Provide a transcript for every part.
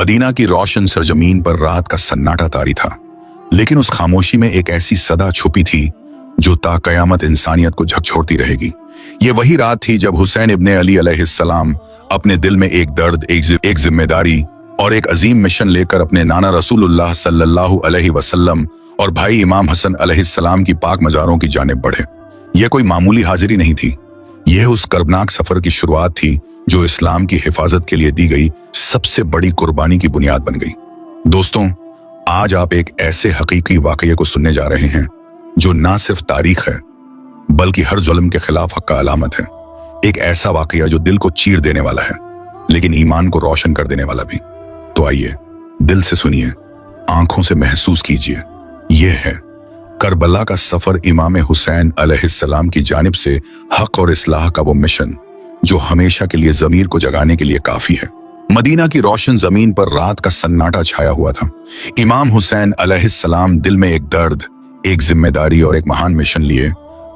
Medina की रोशन सरजमीन पर रात का सन्नाटा तारी था, लेकिन उस खामोशी में एक ऐसी सदा छुपी थी जो ता कयामत इंसानियत को झकझोरती रहेगी। ये वही रात थी जब हुसैन इब्ने अली अलैहिस्सलाम अपने दिल में एक दर्द, एक जिम्मेदारी और एक अजीम मिशन लेकर अपने नाना रसूलुल्लाह सल्लल्लाहु अलैहि वसल्लम और भाई इमाम हसन अलैहिस्सलाम की पाक मज़ारों की जानिब बढ़े। यह कोई मामूली हाजिरी नहीं थी, यह उस कर्बनाक सफर की शुरुआत थी जो इस्लाम की हिफाजत के लिए दी गई सबसे बड़ी कुर्बानी की बुनियाद बन गई। दोस्तों, आज आप एक ऐसे हकीकी वाकये को सुनने जा रहे हैं जो ना सिर्फ तारीख है बल्कि हर जुल्म के खिलाफ हक का अलामत है। एक ऐसा वाकया जो दिल को चीर देने वाला है लेकिन ईमान को रोशन कर देने वाला भी। तो आइए दिल से सुनिए, आंखों से महसूस कीजिए। यह है करबला का सफर, इमाम हुसैन अलैहिस्सलाम की जानिब से हक और इस्लाह का वो मिशन जो हमेशा के लिए ज़मीर को जगाने के लिए काफी है। मदीना की रोशन जमीन पर रात का सन्नाटा छाया हुआ था। इमाम हुसैन अलैहिस्सलाम दिल में एक दर्द, एक जिम्मेदारी और एक महान मिशन लिए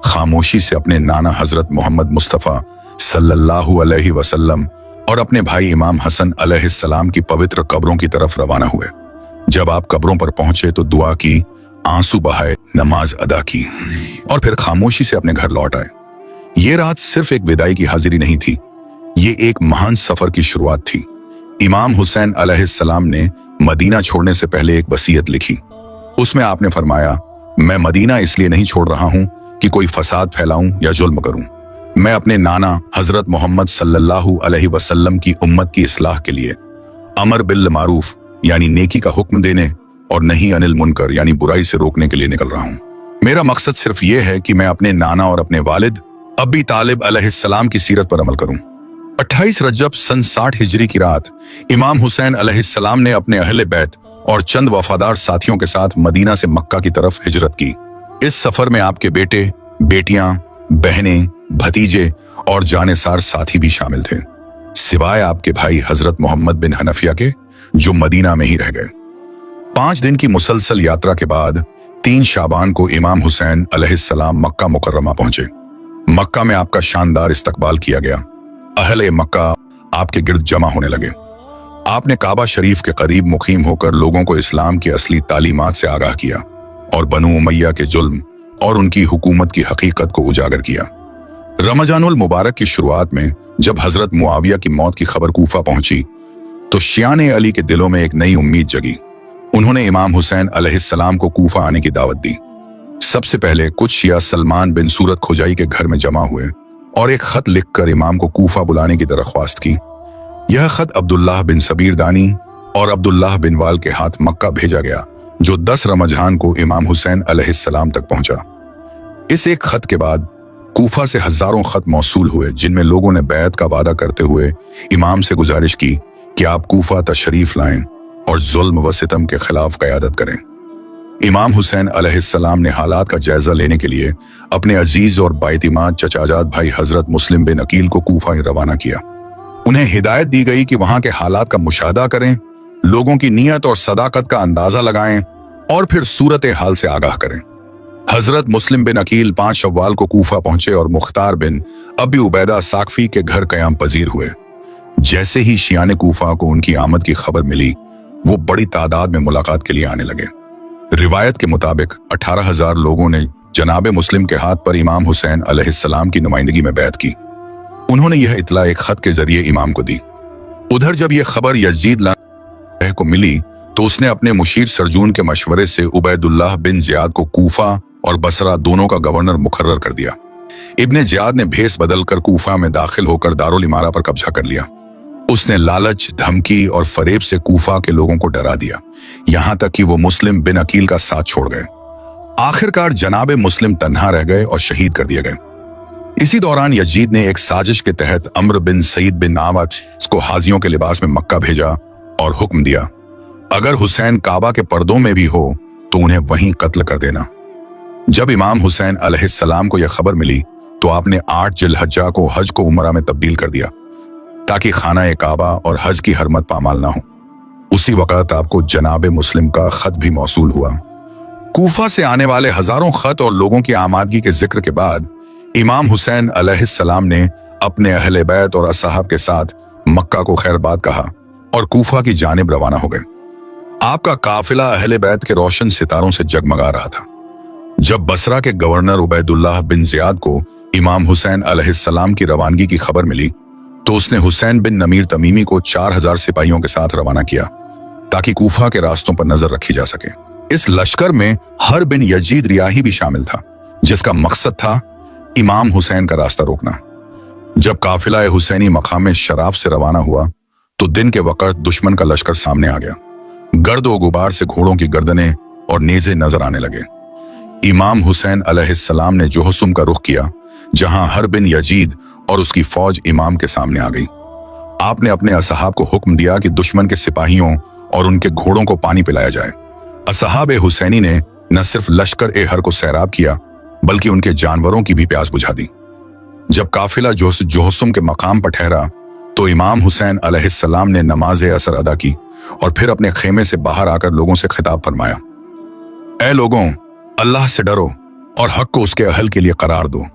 खामोशी से अपने नाना हजरत मोहम्मद मुस्तफ़ा सल्लल्लाहु अलैहि वसल्लम और अपने भाई इमाम हसन अलैहिस्सलाम की पवित्र कब्रों की तरफ रवाना हुए। जब आप कब्रों पर पहुंचे तो दुआ की, आंसू बहाए, नमाज अदा की और फिर खामोशी से अपने घर लौट आए। ये रात सिर्फ एक विदाई की हाजिरी नहीं थी, ये एक महान सफर की शुरुआत थी। इमाम हुसैन अलैहिस्सलाम ने मदीना छोड़ने से पहले एक वसीयत लिखी। उसमें आपने फरमाया, मैं मदीना इसलिए नहीं छोड़ रहा हूं कि कोई फसाद फैलाऊं या जुल्म करूं। मैं अपने नाना हजरत मोहम्मद सल्लल्लाहु अलैहि वसल्लम की उम्मत की इस्लाह के लिए अमर बिल मारूफ यानी नेकी का हुक्म देने और नहीं अनिल मुनकर यानी बुराई से रोकने के लिए निकल रहा हूं। मेरा मकसद सिर्फ ये है कि मैं अपने नाना और अपने वालिद अबी तालिब अलैहिस्सलाम की सीरत पर अमल करूं। 28 रजब सन 60 हिजरी की रात इमाम हुसैन अलैहिस्सलाम ने अपने अहले बैत और चंद वफादार साथियों के साथ मदीना से मक्का की तरफ हिजरत की। इस सफर में आपके बेटे, बेटियां, बहनें, भतीजे और जानेसार साथी भी शामिल थे, सिवाय आपके भाई हजरत मोहम्मद बिन हनफिया के जो मदीना में ही रह गए। 5 दिन की मुसलसल यात्रा के बाद 3 शाबान को इमाम हुसैन अलैहिस्सलाम मक्का मुकर्रमा पहुंचे। मक्का में आपका शानदार इस्तकबाल किया गया। अहले मक्का आपके गिर्द जमा होने लगे। आपने काबा शरीफ के करीब मुकीम होकर लोगों को इस्लाम की असली तालीमात से आगाह किया और बनु उमैया के जुल्म और उनकी हुकूमत की हकीकत को उजागर किया। रमजानुल मुबारक की शुरुआत में जब हजरत मुआविया की मौत की खबर कूफा पहुंची तो शियाने अली के दिलों में एक नई उम्मीद जगी। उन्होंने इमाम हुसैन अलैहिस्सलाम को कूफा आने की दावत दी। सबसे पहले कुछ शिया सलमान बिन सूरत खुजाई के घर में जमा हुए और एक खत लिखकर इमाम को कूफा बुलाने की दरख्वास्त की। यह खत अब्दुल्लाह बिन सबीर दानी और अब्दुल्लाह बिन वाल के हाथ मक्का भेजा गया, जो 10 रमजान को इमाम हुसैन अलैहिस्सलाम तक पहुंचा। इस एक खत के बाद कूफा से हजारों खत मौसूल हुए जिनमें लोगों ने बैत का वादा करते हुए इमाम से गुजारिश की कि आप कूफा तशरीफ लाएं और जुल्म व सितम के खिलाफ क़यादत करें। इमाम हुसैन अलैहिस्सलाम ने हालात का जायजा लेने के लिए अपने अजीज और बाइतिमाद चचाजाद भाई हजरत मुस्लिम बिन अकील को कूफा रवाना किया। उन्हें हिदायत दी गई कि वहां के हालात का मुशाहदा करें, लोगों की नीयत और सदाकत का अंदाजा लगाएं और फिर सूरत हाल से आगाह करें। हजरत मुस्लिम बिन अकील 5 शव्वाल को कूफा पहुंचे और मुख्तार बिन अबी उबैदा साकफी के घर कयाम पजीर हुए। जैसे ही शियाने कूफा को उनकी आमद की खबर मिली, वो बड़ी तादाद में मुलाकात के लिए आने लगे। रिवायत के मुताबिक 18,000 लोगों ने जनाब मुस्लिम के हाथ पर इमाम हुसैन अलैहिस्सलाम की नुमाइंदगी में बैत की। उन्होंने यह इतला एक खत के जरिए इमाम को दी। उधर जब यह खबर यजीद को मिली तो उसने अपने मुशीर सरजून के मशवरे से उबैदुल्लाह बिन जियाद को कूफा और बसरा दोनों का गवर्नर मुकर्रर कर दिया। इब्ने जियाद ने भेस बदलकर कूफा में दाखिल होकर दारुल इमारा पर कब्जा कर लिया। उसने लालच, धमकी और फरेब से कूफा के लोगों को डरा दिया, यहां तक कि वो मुस्लिम बिन अकील का साथ छोड़ गए। आखिरकार जनाब मुस्लिम तन्हा रह गए और शहीद कर दिए गए। इसी दौरान यजीद ने एक साजिश के तहत अम्र बिन सईद बिन आमच को हाजियों के लिबास में मक्का भेजा और हुक्म दिया, अगर हुसैन काबा के पर्दों में भी हो तो उन्हें वहीं कत्ल कर देना। जब इमाम हुसैन अलैहिस्सलाम को यह खबर मिली तो आपने 8 जिलहज्जा को हज को उमरा में तब्दील कर दिया ताकि खाना काबा और हज की हरमत पामाल ना हो। उसी वक्त आपको जनाब मुस्लिम का खत भी मौसूल हुआ। कूफा से आने वाले हजारों खत और लोगों की आमादगी के जिक्र के बाद इमाम हुसैन अलैहिस्सलाम ने अपने अहले बैत और असहाब के साथ मक्का को खैरबाद कहा और कूफा की जानिब रवाना हो गए। आपका काफिला अहले बैत के रोशन सितारों से जगमगा रहा था। जब बसरा के गवर्नर उबैदुल्लाह बिन जियाद को इमाम हुसैन अलैहिस्सलाम की रवानगी की खबर मिली तो उसने हुसैन बिन नमीर तमीमी को 4000 सिपाहियों के साथ रवाना किया ताकि कूफा के रास्तों पर नजर रखी जा सके। इस लश्कर में हर बिन यजीद रियाही भी शामिल था, जिसका मकसद था इमाम हुसैन का रास्ता रोकना। जब काफिला हुसैनी मकाम शराफ से रवाना हुआ तो दिन के वक्त दुश्मन का लश्कर सामने आ गया। गर्द व गुबार से घोड़ों की गर्दनें और नेज़े नजर आने लगे। इमाम हुसैन अलैहिस्सलाम ने जोहसुम का रुख किया, जहां हर बिन यजीद और उसकी फौज इमाम के सामने आ गई। आपने अपने असहाब को हुक्म दिया कि दुश्मन के सिपाहियों और उनके घोड़ों को पानी पिलाया जाए। असहाब हुसैनी ने न सिर्फ लश्कर ए हर को सैराब किया बल्कि उनके जानवरों की भी प्यास बुझा दी। जब काफिला जोहसुम के मकाम पर ठहरा तो इमाम हुसैन अलैहिस्सलाम ने नमाज असर अदा की और फिर अपने खेमे से बाहर आकर लोगों से खिताब फरमाया, ऐ लोगों, अल्लाह से डरो और हक को उसके अहल के लिए करार दो।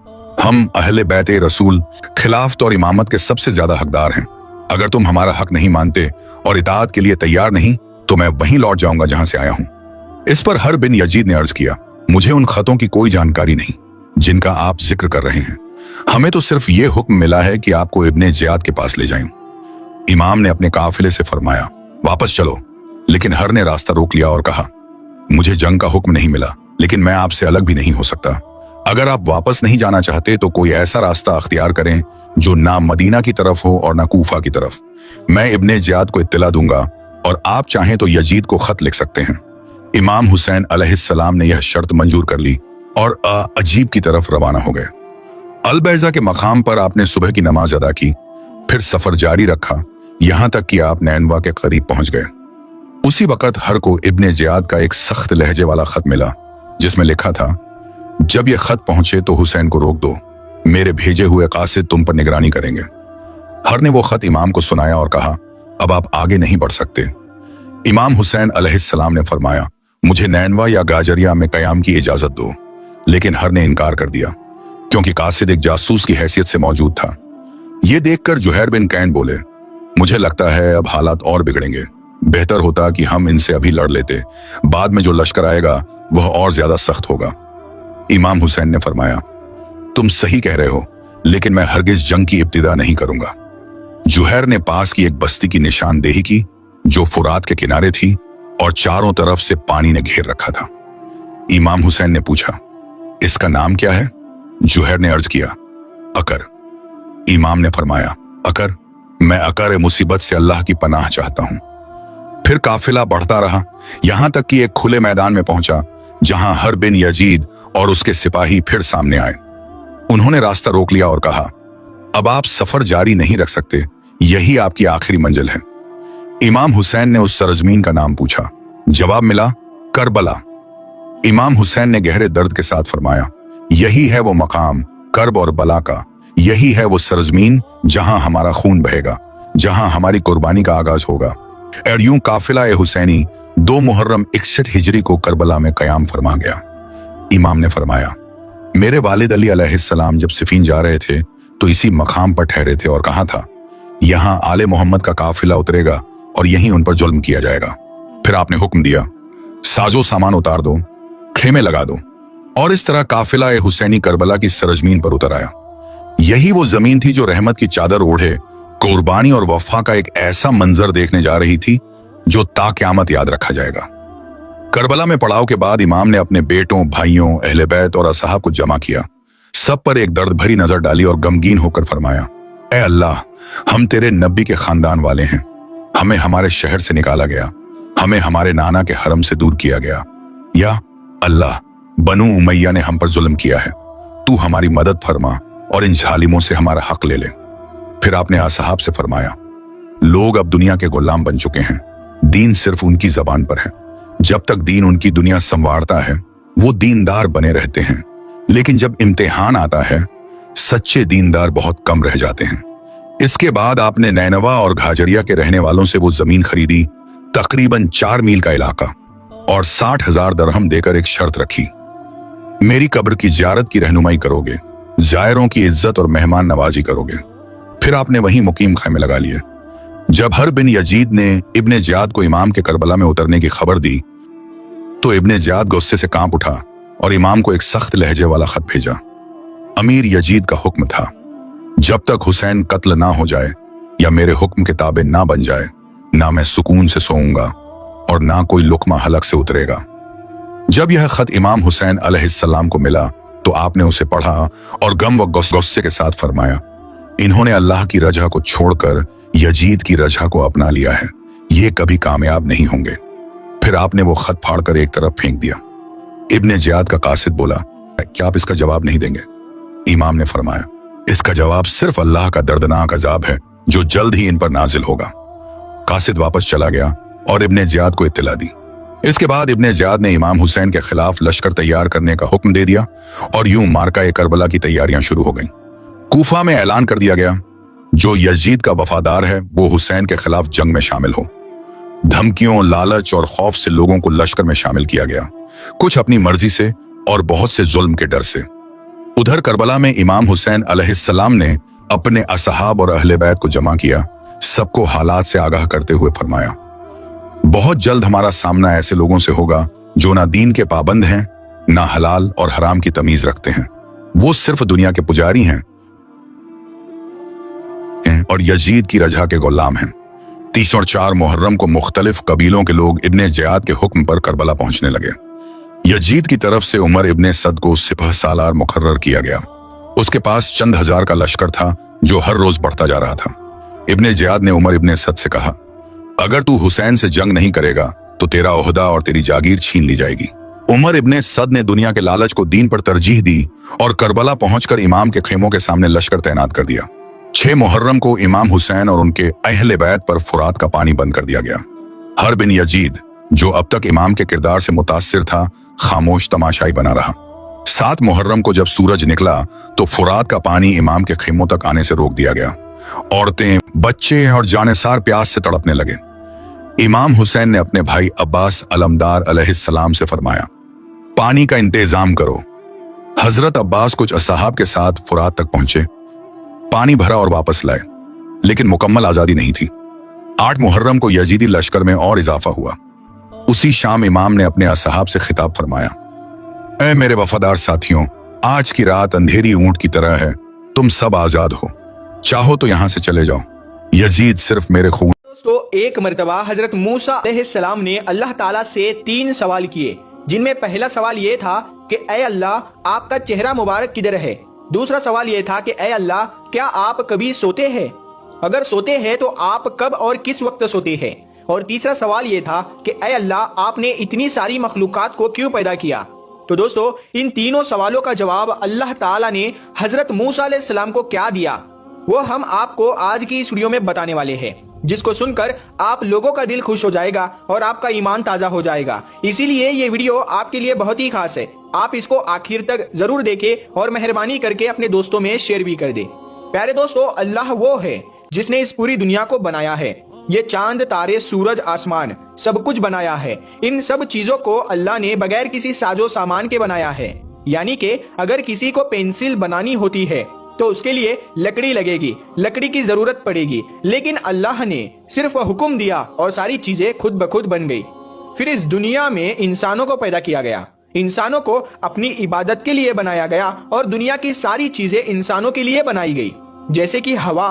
हम अहले बैत रसूल खिलाफत और इमामत के सबसे ज्यादा हकदार हैं। अगर तुम हमारा हक नहीं मानते और इताअत के लिए तैयार नहीं तो मैं वहीं लौट जाऊंगा जहां से आया हूं। इस पर हर बिन यजीद ने अर्ज किया, मुझे उन खतों की कोई जानकारी नहीं जिनका आप जिक्र कर रहे हैं। हमें तो सिर्फ ये हुक्म मिला है कि आपको इब्ने जियाद के पास ले जाएं। इमाम ने अपने काफिले से फरमाया, वापस चलो, लेकिन हर ने रास्ता रोक लिया और कहा, मुझे जंग का हुक्म नहीं मिला, लेकिन मैं आपसे अलग भी नहीं हो सकता। अगर आप वापस नहीं जाना चाहते तो कोई ऐसा रास्ता अख्तियार करें जो ना मदीना की तरफ हो और ना कूफा की तरफ। मैं इब्ने जियाद को इत्तला दूंगा और आप चाहें तो यजीद को खत लिख सकते हैं। इमाम हुसैन अलैहिस्सलाम ने यह शर्त मंजूर कर ली और अजीब की तरफ रवाना हो गए। अलबैजा के मकाम पर आपने सुबह की नमाज अदा की, फिर सफर जारी रखा यहां तक कि आप नैनवा के करीब पहुंच गए। उसी वक्त हर को इब्ने जियाद का एक सख्त लहजे वाला खत मिला जिसमें लिखा था, जब यह खत पहुंचे तो हुसैन को रोक दो, मेरे भेजे हुए कासिद तुम पर निगरानी करेंगे। हर ने वो खत इमाम को सुनाया और कहा, अब आप आगे नहीं बढ़ सकते। इमाम हुसैन अलैहिस्सलाम ने फरमाया, मुझे नैनवा या गाजरिया में कयाम की इजाजत दो, लेकिन हर ने इनकार कर दिया क्योंकि कासिद एक जासूस की हैसियत से मौजूद था। यह देखकर जुहैर बिन कैन बोले, मुझे लगता है अब हालात और बिगड़ेंगे, बेहतर होता कि हम इनसे अभी लड़ लेते, बाद में जो लश्कर आएगा वह और ज्यादा सख्त होगा। इमाम हुसैन ने फरमाया, तुम सही कह रहे हो, लेकिन मैं हरगिज जंग की इब्तिदा नहीं करूंगा। जुहैर ने पास की एक बस्ती की निशानदेही की जो फुरात के किनारे थी और चारों तरफ से पानी ने घेर रखा था। इमाम हुसैन ने पूछा, इसका नाम क्या है? जुहैर ने अर्ज किया, अकर। इमाम ने फरमाया, अकर, मैं अकर मुसीबत से अल्लाह की पनाह चाहता हूं। फिर काफिला बढ़ता रहा यहां तक कि एक खुले मैदान में पहुंचा जहां हर बिन यजीद और उसके सिपाही फिर सामने आए। उन्होंने रास्ता रोक लिया और कहा, अब आप सफर जारी नहीं रख सकते, यही आपकी आखिरी मंजिल है। इमाम हुसैन ने उस सरजमीन का नाम पूछा। जवाब मिला, करबला। इमाम हुसैन ने गहरे दर्द के साथ फरमाया, यही है वो मकाम करब और बला का, यही है वो सरजमीन जहां हमारा खून बहेगा, जहां हमारी कुर्बानी का आगाज होगा। और यूं काफिला हुसैनी 2 मुहर्रम 61 हिजरी को करबला में कयाम फरमा गया। इमाम ने फरमाया, मेरे वालिद अली अलैहिस्सलाम जब सिफीन जा रहे थे तो इसी मकाम पर ठहरे थे और कहा था, यहां आले मोहम्मद का काफिला उतरेगा और यहीं उन पर जुल्म किया जाएगा। फिर आपने हुक्म दिया, साजो सामान उतार दो, खेमे लगा दो, और इस तरह काफिला हुसैनी करबला की सरजमीन पर उतर आया। यही वो जमीन थी जो रहमत की चादर ओढ़े कुर्बानी और वफा का एक ऐसा मंजर देखने जा रही थी जो ता क़यामत याद रखा जाएगा। करबला में पड़ाव के बाद इमाम ने अपने बेटों, भाइयों, अहले बैत और असहाब को जमा किया, सब पर एक दर्द भरी नजर डाली और गमगीन होकर फरमाया, ऐ अल्लाह, हम तेरे नबी के खानदान वाले हैं, हमें हमारे शहर से निकाला गया, हमें हमारे नाना के हरम से दूर किया गया। या अल्लाह, बनु उमैया ने हम पर जुल्म किया है, तू हमारी मदद फरमा और इन जालिमों से हमारा हक ले ले। फिर आपने असहाब से फरमाया, लोग अब दुनिया के गुलाम बन चुके हैं, दीन सिर्फ उनकी जबान पर है। जब तक दीन उनकी दुनिया संवारता है वो दीनदार बने रहते हैं, लेकिन जब इम्तिहान आता है सच्चे दीनदार बहुत कम रह जाते हैं। इसके बाद आपने नैनवा और घाजरिया के रहने वालों से वो जमीन खरीदी, तकरीबन 4 मील का इलाका, और 60,000 दरहम देकर एक शर्त रखी, मेरी कब्र की जियारत की रहनुमाई करोगे, जायरों की इज्जत और मेहमान नवाजी करोगे। फिर आपने वहीं मुकीम खामे लगा लिए। जब हर बिन यजीद ने इब्ने जियाद को इमाम के करबला में उतरने की खबर दी तो इब्ने जियाद गुस्से से कांप उठा और इमाम को एक सख्त लहजे वाला खत भेजा। अमीर यजीद का हुक्म था, जब तक हुसैन कत्ल ना हो जाए या मेरे हुक्म के ताबे ना बन जाए, ना मैं सुकून से सोऊंगा और ना कोई लुकमा हलक से उतरेगा। जब यह खत इमाम हुसैन अलैहिस्सलाम को मिला तो आपने उसे पढ़ा और गम व गुस्से के साथ फरमाया, इन्होंने अल्लाह की रजा को छोड़कर यजीद की रजा को अपना लिया है, ये कभी कामयाब नहीं होंगे। फिर आपने वो खत फाड़कर एक तरफ फेंक दिया। इब्ने जियाद का कासिद बोला, क्या आप इसका जवाब नहीं देंगे? इमाम ने फरमाया, इसका जवाब सिर्फ अल्लाह का दर्दनाक अजाब है जो जल्द ही इन पर नाजिल होगा। कासिद वापस चला गया और इब्ने जियाद को इत्तला दी। इसके बाद इब्ने जियाद ने इमाम हुसैन के खिलाफ लश्कर तैयार करने का हुक्म दे दिया और यूं मार्का करबला की तैयारियां शुरू हो गईं। कूफा में ऐलान कर दिया गया, जो यजीद का वफादार है वो हुसैन के खिलाफ जंग में शामिल हो। धमकियों, लालच और खौफ से लोगों को लश्कर में शामिल किया गया, कुछ अपनी मर्जी से और बहुत से जुल्म के डर से। उधर करबला में इमाम हुसैन अलैहिस्सलाम ने अपने असहाब और अहले बैत को जमा किया, सबको हालात से आगाह करते हुए फरमाया, बहुत जल्द हमारा सामना ऐसे लोगों से होगा जो ना दीन के पाबंद हैं, ना हलाल और हराम की तमीज रखते हैं। वो सिर्फ दुनिया के पुजारी हैं और यजीद की रजा के गुलाम हैं। 3 और 4 मुहर्रम को मुख्तलिफ कबीलों के लोग इब्ने जियाद के हुक्म पर करबला पहुंचने लगे। यजीद की तरफ से उमर इब्ने सद को सिपह सालार मुकर्रर किया गया। उसके पास चंद हजार का लश्कर था जो हर रोज बढ़ता जा रहा था। इब्ने जियाद ने उमर इब्ने सद से कहा, अगर तू हुसैन से जंग नहीं करेगा तो तेरा ओहदा और तेरी जागीर छीन ली जाएगी। उमर इब्ने सद ने दुनिया के लालच को दीन पर तरजीह दी और करबला पहुंचकर इमाम के खेमों के सामने लश्कर तैनात कर दिया। 6 मुहर्रम को इमाम हुसैन और उनके अहले बैत पर फुरात का पानी बंद कर दिया गया। हर बिन यजीद, जो अब तक इमाम के किरदार से मुतासिर था, खामोश तमाशाई बना रहा। 7 मुहर्रम को जब सूरज निकला तो फुरात का पानी इमाम के खेमों तक आने से रोक दिया गया। औरतें, बच्चे और जानेसार प्यास से तड़पने लगे। इमाम हुसैन ने अपने भाई अब्बास अलमदार अलैहिस्सलाम से फरमाया, पानी का इंतजाम करो। हजरत अब्बास कुछ असहाब के साथ फुरात तक पहुंचे, पानी भरा और वापस लाए, लेकिन मुकम्मल आजादी नहीं थी। 8 मुहर्रम को यजीदी लश्कर में और इजाफा हुआ। उसी शाम इमाम ने अपने असहाब से खिताब फरमाया, ऐ मेरे वफादार साथियों, आज की रात अंधेरी ऊंट की तरह है, तुम सब आजाद हो, चाहो तो यहां से चले जाओ, यजीद सिर्फ मेरे खून। दोस्तों, एक मर्तबा हजरत मूसा अलैहिस्सलाम ने अल्लाह ताला से 3 सवाल किए, जिनमें पहला सवाल ये था कि ऐ अल्लाह, आपका चेहरा मुबारक किधर है। दूसरा सवाल ये था कि ऐ अल्लाह, क्या आप कभी सोते हैं? अगर सोते हैं तो आप कब और किस वक्त सोते हैं? और तीसरा सवाल ये था कि ऐ अल्लाह, आपने इतनी सारी मखलूकात को क्यों पैदा किया? तो दोस्तों, इन तीनों सवालों का जवाब अल्लाह ताला ने हजरत मूसा अलैहिस्सलाम को क्या दिया, वो हम आपको आज की इस वीडियो में बताने वाले हैं, जिसको सुनकर आप लोगों का दिल खुश हो जाएगा और आपका ईमान ताजा हो जाएगा। इसीलिए ये वीडियो आपके लिए बहुत ही खास है। आप इसको आखिर तक जरूर देखें और मेहरबानी करके अपने दोस्तों में शेयर भी कर दें। प्यारे दोस्तों, अल्लाह वो है जिसने इस पूरी दुनिया को बनाया है। ये चांद, तारे, सूरज, आसमान सब कुछ बनाया है। इन सब चीजों को अल्लाह ने बगैर किसी साजो सामान के बनाया है। यानी कि अगर किसी को पेंसिल बनानी होती है तो उसके लिए लकड़ी लगेगी, लकड़ी की जरूरत पड़ेगी, लेकिन अल्लाह ने सिर्फ हुक्म दिया और सारी चीजें खुद ब खुद बन गई। फिर इस दुनिया में इंसानों को पैदा किया गया, इंसानों को अपनी इबादत के लिए बनाया गया और दुनिया की सारी चीजें इंसानों के लिए बनाई गई, जैसे कि हवा,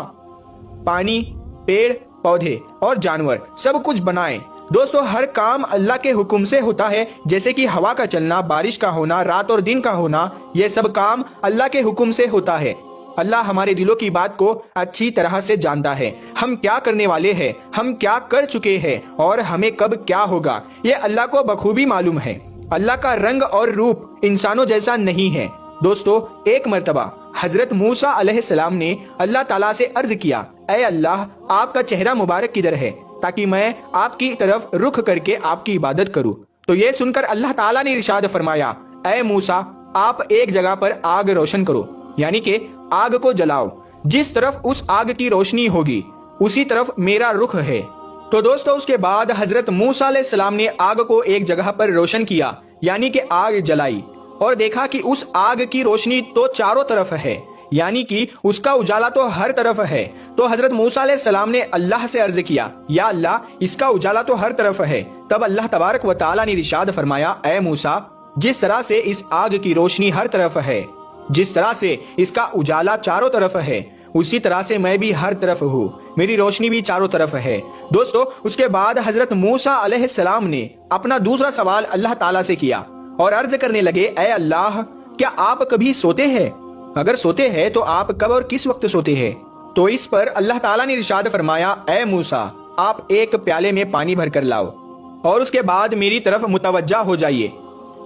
पानी, पेड़ पौधे और जानवर सब कुछ बनाए। दोस्तों, हर काम अल्लाह के हुक्म से होता है, जैसे कि हवा का चलना, बारिश का होना, रात और दिन का होना, यह सब काम अल्लाह के हुक्म से होता है। अल्लाह हमारे दिलों की बात को अच्छी तरह से जानता है। हम क्या करने वाले हैं, हम क्या कर चुके हैं और हमें कब क्या होगा, ये अल्लाह को बखूबी मालूम है। अल्लाह का रंग और रूप इंसानों जैसा नहीं है। दोस्तों, एक मर्तबा हजरत मूसा अलैहिस्सलाम ने अल्लाह ताला से अर्ज किया, ऐ अल्लाह, आपका चेहरा मुबारक किधर है, ताकि मैं आपकी तरफ रुख करके आपकी इबादत करूं। तो ये सुनकर अल्लाह ताला ने इरशाद फरमाया, ऐ मूसा, आप एक जगह पर आग रोशन करो, यानी कि आग को जलाओ। जिस तरफ उस आग की रोशनी होगी उसी तरफ मेरा रुख है। तो दोस्तों, उसके बाद हजरत मूसा अलैहिस्सलाम ने आग को एक जगह पर रोशन किया, यानी कि आग जलाई, और देखा कि उस आग की रोशनी तो चारों तरफ है, یعنی کہ اس کا اجالا تو ہر طرف ہے۔ تو حضرت موسیٰ علیہ السلام نے اللہ سے عرض کیا، یا اللہ اس کا اجالا تو ہر طرف ہے۔ تب اللہ تبارک و تعالیٰ نے ارشاد فرمایا، اے موسیٰ جس طرح سے اس آگ کی روشنی ہر طرف ہے، جس طرح سے اس کا اجالا چاروں طرف ہے، اسی طرح سے میں بھی ہر طرف ہوں، میری روشنی بھی چاروں طرف ہے۔ دوستو اس کے بعد حضرت موسیٰ علیہ السلام نے اپنا دوسرا سوال اللہ تعالیٰ سے کیا اور عرض کرنے لگے، اے اللہ کیا آپ کبھی سوتے ہیں؟ اگر سوتے ہیں تو آپ کب اور کس وقت سوتے ہیں؟ تو اس پر اللہ تعالیٰ نے ارشاد فرمایا، اے موسیٰ آپ ایک پیالے میں پانی بھر کر لاؤ اور اس کے بعد میری طرف متوجہ ہو جائیے۔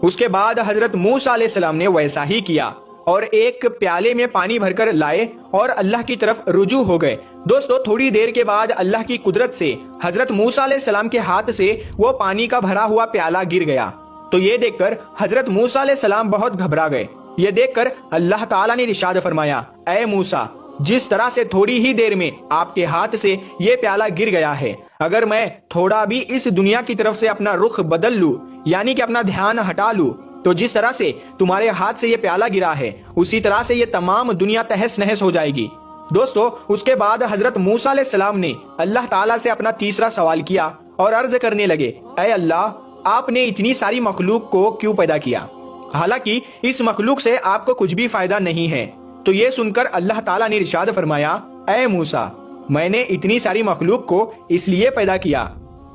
اس کے بعد حضرت موسیٰ علیہ السلام نے ویسا ہی کیا اور ایک پیالے میں پانی بھر کر لائے اور اللہ کی طرف رجوع ہو گئے۔ دوستو تھوڑی دیر کے بعد اللہ کی قدرت سے حضرت موسیٰ علیہ السلام کے ہاتھ سے وہ پانی کا بھرا ہوا پیالہ گر گیا۔ تو یہ دیکھ کر حضرت موسیٰ علیہ السلام بہت گھبرا گئے۔ یہ دیکھ کر اللہ تعالیٰ نے ارشاد فرمایا، اے موسیٰ جس طرح سے تھوڑی ہی دیر میں آپ کے ہاتھ سے یہ پیالہ گر گیا ہے، اگر میں تھوڑا بھی اس دنیا کی طرف سے اپنا رخ بدل لوں، یعنی کہ اپنا دھیان ہٹا لوں، تو جس طرح سے تمہارے ہاتھ سے یہ پیالہ گرا ہے اسی طرح سے یہ تمام دنیا تہس نہس ہو جائے گی۔ دوستو اس کے بعد حضرت موسیٰ علیہ السلام نے اللہ تعالیٰ سے اپنا تیسرا سوال کیا اور عرض کرنے لگے، اے اللہ آپ نے اتنی ساری مخلوق کو کیوں پیدا کیا، حالانکہ اس مخلوق سے آپ کو کچھ بھی فائدہ نہیں ہے؟ تو یہ سن کر اللہ تعالیٰ نے ارشاد فرمایا، اے موسیٰ میں نے اتنی ساری مخلوق کو اس لیے پیدا کیا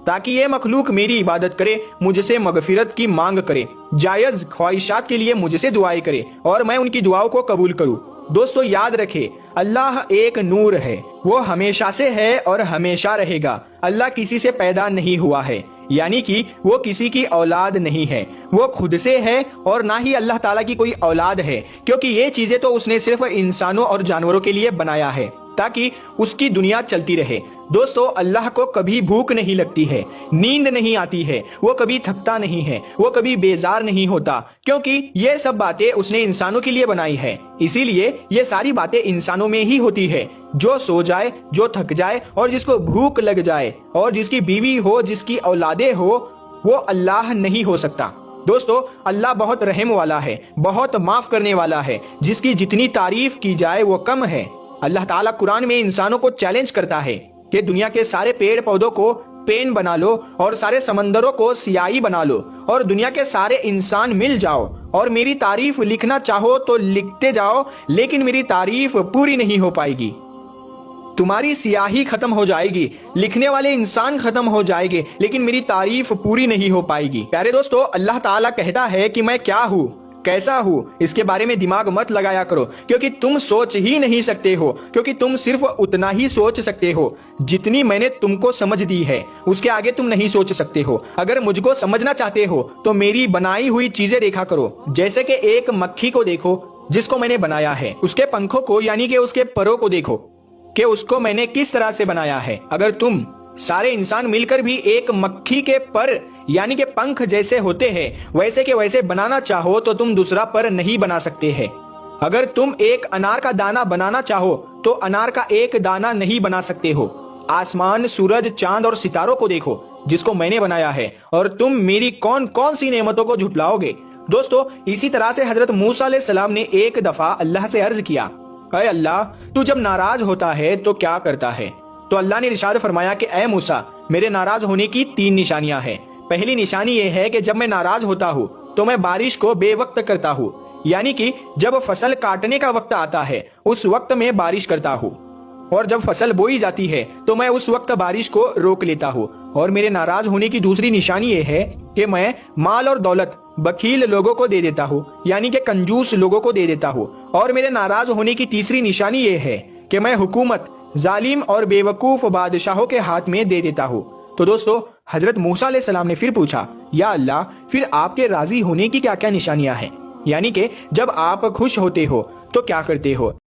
تاکہ یہ مخلوق میری عبادت کرے، مجھ سے مغفرت کی مانگ کرے، جائز خواہشات کے لیے مجھ سے دعائیں کرے اور میں ان کی دعاؤں کو قبول کروں۔ دوستو یاد رکھے اللہ ایک نور ہے، وہ ہمیشہ سے ہے اور ہمیشہ رہے گا۔ اللہ کسی سے پیدا نہیں ہوا ہے، یعنی کہ وہ کسی کی اولاد نہیں ہے، وہ خود سے ہے اور نہ ہی اللہ تعالیٰ کی کوئی اولاد ہے، کیونکہ یہ چیزیں تو اس نے صرف انسانوں اور جانوروں کے لیے بنایا ہے تاکہ اس کی دنیا چلتی رہے۔ دوستو اللہ کو کبھی بھوک نہیں لگتی ہے، نیند نہیں آتی ہے، وہ کبھی تھکتا نہیں ہے، وہ کبھی بیزار نہیں ہوتا، کیونکہ یہ سب باتیں اس نے انسانوں کے لیے بنائی ہے۔ اسی لیے یہ ساری باتیں انسانوں میں ہی ہوتی ہے۔ جو سو جائے، جو تھک جائے اور جس کو بھوک لگ جائے اور جس کی بیوی ہو، جس کی اولادیں ہو، وہ اللہ نہیں ہو سکتا۔ دوستو اللہ بہت رحم والا ہے، بہت معاف کرنے والا ہے، جس کی جتنی تعریف کی جائے وہ کم ہے۔ اللہ تعالیٰ قرآن میں انسانوں کو چیلنج کرتا ہے کہ دنیا کے سارے پیڑ پودوں کو پین بنا لو اور سارے سمندروں کو سیاہی بنا لو اور دنیا کے سارے انسان مل جاؤ اور میری تعریف لکھنا چاہو تو لکھتے جاؤ، لیکن میری تعریف پوری نہیں ہو پائے گی۔ تمہاری سیاہی ختم ہو جائے گی، لکھنے والے انسان ختم ہو جائے گے، لیکن میری تعریف پوری نہیں ہو پائے گی۔ پیارے دوستو اللہ تعالیٰ کہتا ہے کہ میں کیا ہوں، کیسا ہوں، اس کے بارے میں دماغ مت لگایا کرو، کیونکہ تم سوچ ہی نہیں سکتے ہو، کیونکہ تم صرف اتنا ہی سوچ سکتے ہو جتنی میں نے تم کو سمجھ دی ہے، اس کے آگے تم نہیں سوچ سکتے ہو۔ اگر مجھ کو سمجھنا چاہتے ہو تو میری بنائی ہوئی چیزیں دیکھا کرو، جیسے کہ ایک مکھی کو دیکھو جس کو میں نے بنایا ہے، اس کے پنکھوں کو یعنی کہ اس کے پروں کو دیکھو کہ اس کو میں نے کس طرح سے بنایا ہے۔ اگر تم سارے انسان مل کر بھی ایک مکھی کے پر یعنی کہ پنکھ جیسے ہوتے ہیں ویسے کے ویسے بنانا چاہو تو تم دوسرا پر نہیں بنا سکتے ہیں۔ اگر تم ایک انار کا دانہ بنانا چاہو تو انار کا ایک دانہ نہیں بنا سکتے ہو۔ آسمان، سورج، چاند اور ستاروں کو دیکھو جس کو میں نے بنایا ہے، اور تم میری کون کون سی نعمتوں کو جھٹلاؤ گے۔ دوستو اسی طرح سے حضرت موسیٰ علیہ السلام نے ایک دفعہ اللہ سے عرض کیا، اے اللہ تو جب ناراض ہوتا ہے تو کیا کرتا ہے؟ تو اللہ نے ارشاد فرمایا کہ اے موسیٰ میرے ناراض ہونے کی 3 نشانیاں ہیں۔ پہلی نشانی یہ ہے کہ جب میں ناراض ہوتا ہوں تو میں بارش کو بے وقت کرتا ہوں، یعنی کہ جب فصل کاٹنے کا وقت آتا ہے اس وقت میں بارش کرتا ہوں، اور جب فصل بوئی جاتی ہے تو میں اس وقت بارش کو روک لیتا ہوں۔ اور میرے ناراض ہونے کی دوسری نشانی یہ ہے کہ میں مال اور دولت بخیل لوگوں کو دے دیتا ہوں، یعنی کہ کنجوس لوگوں کو دے دیتا ہوں۔ اور میرے ناراض ہونے کی تیسری نشانی یہ ہے کہ میں حکومت ظالم اور بے وقوف بادشاہوں کے ہاتھ میں دے دیتا ہوں۔ تو دوستو حضرت موسیٰ علیہ السلام نے پھر پوچھا، یا اللہ پھر آپ کے راضی ہونے کی کیا کیا نشانیاں ہیں، یعنی کہ جب آپ خوش ہوتے ہو تو کیا کرتے ہو؟